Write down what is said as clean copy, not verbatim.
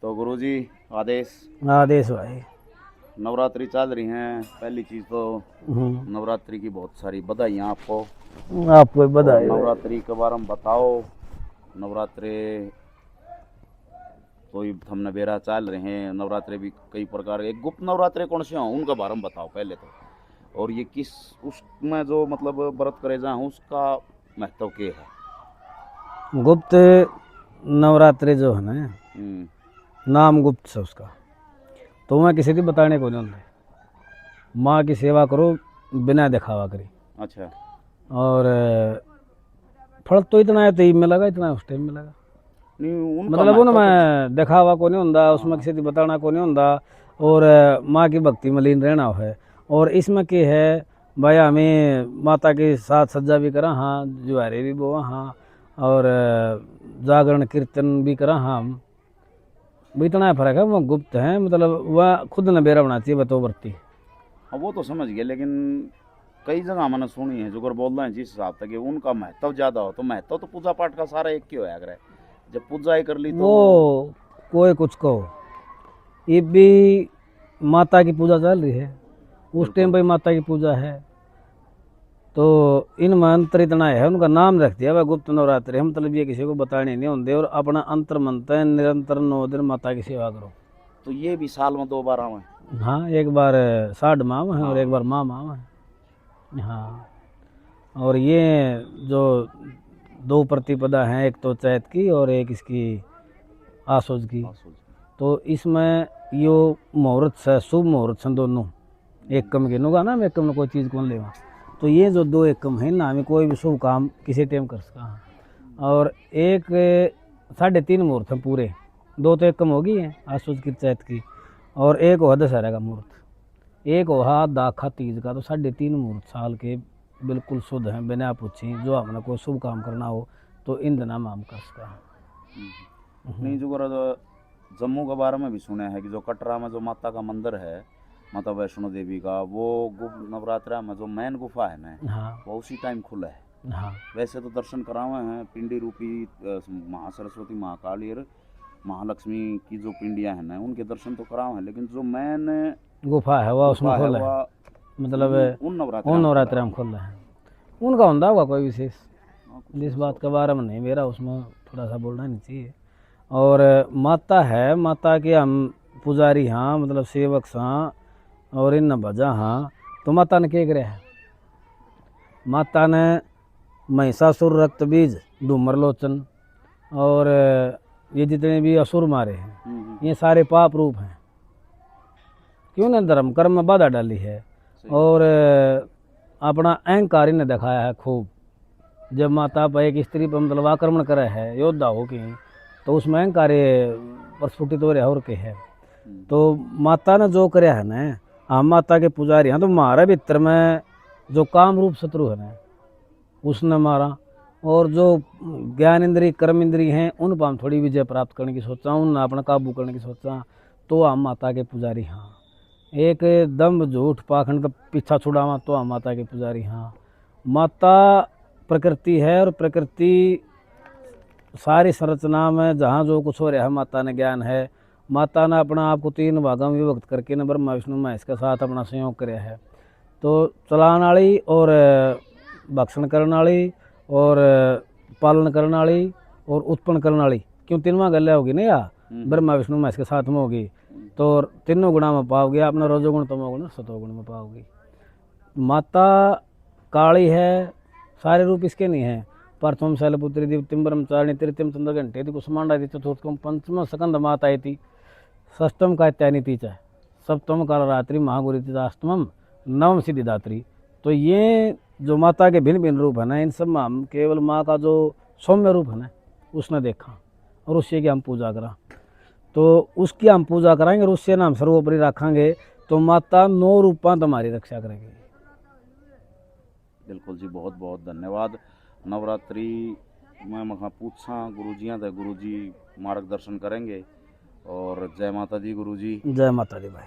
तो गुरुजी, आदेश। आदेश भाई। नवरात्रि चल रही हैं। पहली चीज़ तो हम्म। नवरात्रि की बहुत सारी बधाइयाँ आपको। आपको भी और बधाई भाई। नवरात्रि के बारे में बताओ। नवरात्रे तो ये हमने बेरा चल रहे हैं। नवरात्रे भी कई प्रकार के, गुप्त नवरात्रे कौन से हों उनका बारे में बताओ पहले तो। और ये किस उसमें जो मतलब व्रत करे जाऊँ उसका महत्व क्या है? गुप्त नवरात्रि जो है ना, हम्म, नाम गुप्त से उसका, तो मैं किसी की बताने को नहीं होता। माँ की सेवा करो बिना दिखावा करी। अच्छा। और फल तो इतना है, तो ईब में लगा, इतना उस टाइम में लगा। नहीं, उनका मतलब महत्व तो। उनमें दिखावा को नहीं होता, उसमें हाँ। किसी की बताना को नहीं होता। और माँ की भक्ति में लीन रहना है। और इसमें क्या है भाई, हमें माता के साथ सज्जा भी करा हाँ, जुआरे भी बोआ हाँ, और जागरण कीर्तन भी करा हाँ। वो इतना फर्क है, वो गुप्त है, मतलब वह खुद न बेरा बना चाहिए बतो बरती। हाँ, वो तो समझ गया, लेकिन कई जगह मैंने सुनी है जो अगर बोल रहे हैं जिस हिसाब तक कि उनका महत्व ज़्यादा हो, तो महत्व तो पूजा पाठ का सारा एक ही होया करे। जब पूजा ही कर ली तो। वो कोई कुछ कहो, ये भी माता की पूजा चल रही है, उस टाइम बिल्कुल। पे माता की पूजा है। तो इनमें अंतर इतना है, उनका नाम रख दिया वह गुप्त नवरात्रि। हम मतलब ये किसी को बताने नहीं होते, और अपना अंतर मनता है निरंतर 9 दिन माता की सेवा करो। तो ये भी साल में 2 बार आवे? हाँ, एक बार साढ़ माह है और एक हाँ। बार माह है। हाँ। और ये जो दो प्रतिपदा हैं, एक तो चैत की और एक इसकी आसोज की। हाँ, सोच। तो इसमें यो मुहूर्त से शुभ मुहूर्त से दोनों एकम गिनूंगा ना, मैं एकम में कोई चीज़ कौन लेगा। तो ये जो दो एकम है ना, हमें कोई भी शुभ काम किसी टाइम कर सका। और एक 3.5 मुहूर्त हैं पूरे। दो तो एकम होगी है आसुज की चैत की, और एक हुआ दशहरा का मुहूर्त, एक हुआ दाखा तीज का। तो 3.5 मुहूर्त साल के बिल्कुल शुद्ध हैं, बिना पूछी। जो हमने कोई शुभ काम करना हो तो इन दिना में हम कर सका। नहीं, जो अगर जम्मू के बारे में भी सुने हैं कि जो कटरा में जो माता का मंदिर है, माता वैष्णो देवी का, वो नवरात्रा में जो मेन गुफा है ना, हाँ वो उसी टाइम खुला है। हाँ वैसे तो दर्शन करावे हैं पिंडी रूपी महासरस्वती, महाकाली और महालक्ष्मी की जो पिंडियां हैं ना, उनके दर्शन तो करावे हैं, लेकिन जो मेन गुफा है वह उसमें गुफा है खोला है, वह मतलब उन उन नवरात्रा में खुला नवरात्रि है। में खोल रहे हैं। उनका होता होगा कोई विशेष, हाँ, कुछ जिस ऐसा बात हो के सकता बारे में नहीं मेरा उसमें थोड़ा सा बोलना नहीं चाहिए। और माता है, माता के हम पुजारी हाँ, मतलब सेवक हाँ, और इन भजा हाँ। तो माता ने क्या करे है, माता ने महिषासुर, रक्त बीज, डूमर लोचन, और ये जितने भी असुर मारे हैं, है। ये सारे पाप रूप हैं। क्यों ने धर्म कर्म में बाधा डाली है। सही बात और है। अपना अहंकार ने दिखाया है खूब। जब माता पर एक स्त्री पर मतलब आक्रमण करे है योद्धा हो की, तो उसमें अहंकार प्रस्फुटित हो रहा है और के है। तो माता ने जो करे है ना, हम माता के पुजारी हैं, तो हमारे भीतर में जो काम रूप शत्रु है ना, उसने मारा। और जो ज्ञान इंद्री कर्म इंद्री हैं, उन पर हम थोड़ी विजय प्राप्त करने की सोचा, उन अपना काबू करने की सोचा। तो हम माता के पुजारी हाँ। एक दम्भ झूठ पाखंड का पीछा छुड़ावा, तो हम माता के पुजारी हाँ। माता प्रकृति है, और प्रकृति सारी संरचना में जहाँ जो कुछ हो रहा है माता ने ज्ञान है। माता ने अपना आप को 3 भागों में विभक्त करके न ब्रह्मा विष्णु महेश के साथ अपना संयोग कराया है। तो चलाने वाली और भक्षण करने वाली और पालन करने वाली और उत्पन्न करने वाली, क्यों तीनों गल्ला होगी ना या ब्रह्मा विष्णु महेश के साथ में होगी। तो तीनों गुणा में पाओगे, अपना रजोगुण तमोगुण सतोगुण में पाओगे। माता काली है, सारे रूप इसके नहीं है। प्रथम शैलपुत्री द्वितीयम ब्रह्मचारिणी तृतीयम चंद्र घंटे थी कुसुमांडा थी चतुर्थम पंचम सकंद माता थी षष्टम कात्यायनी तीच है सप्तम काल रात्रि महागुरी तीजाष्टमम नवम सिद्धिदात्री। तो ये जो माता के भिन्न भिन्न रूप है ना, इन सब में हम केवल माँ का जो सौम्य रूप है ना, उसने देखा और उससे की हम पूजा करा। तो उसकी हम पूजा कराएंगे और उससे ना हम सर्वोपरि रखेंगे, तो माता 9 रूपों तुम्हारी रक्षा करेंगे। बिल्कुल जी, बहुत बहुत धन्यवाद। नवरात्रि में मैं पूछा गुरुजियाँ तो गुरुजी मार्गदर्शन करेंगे। और जय माता दी गुरुजी। जय माता दी भाई।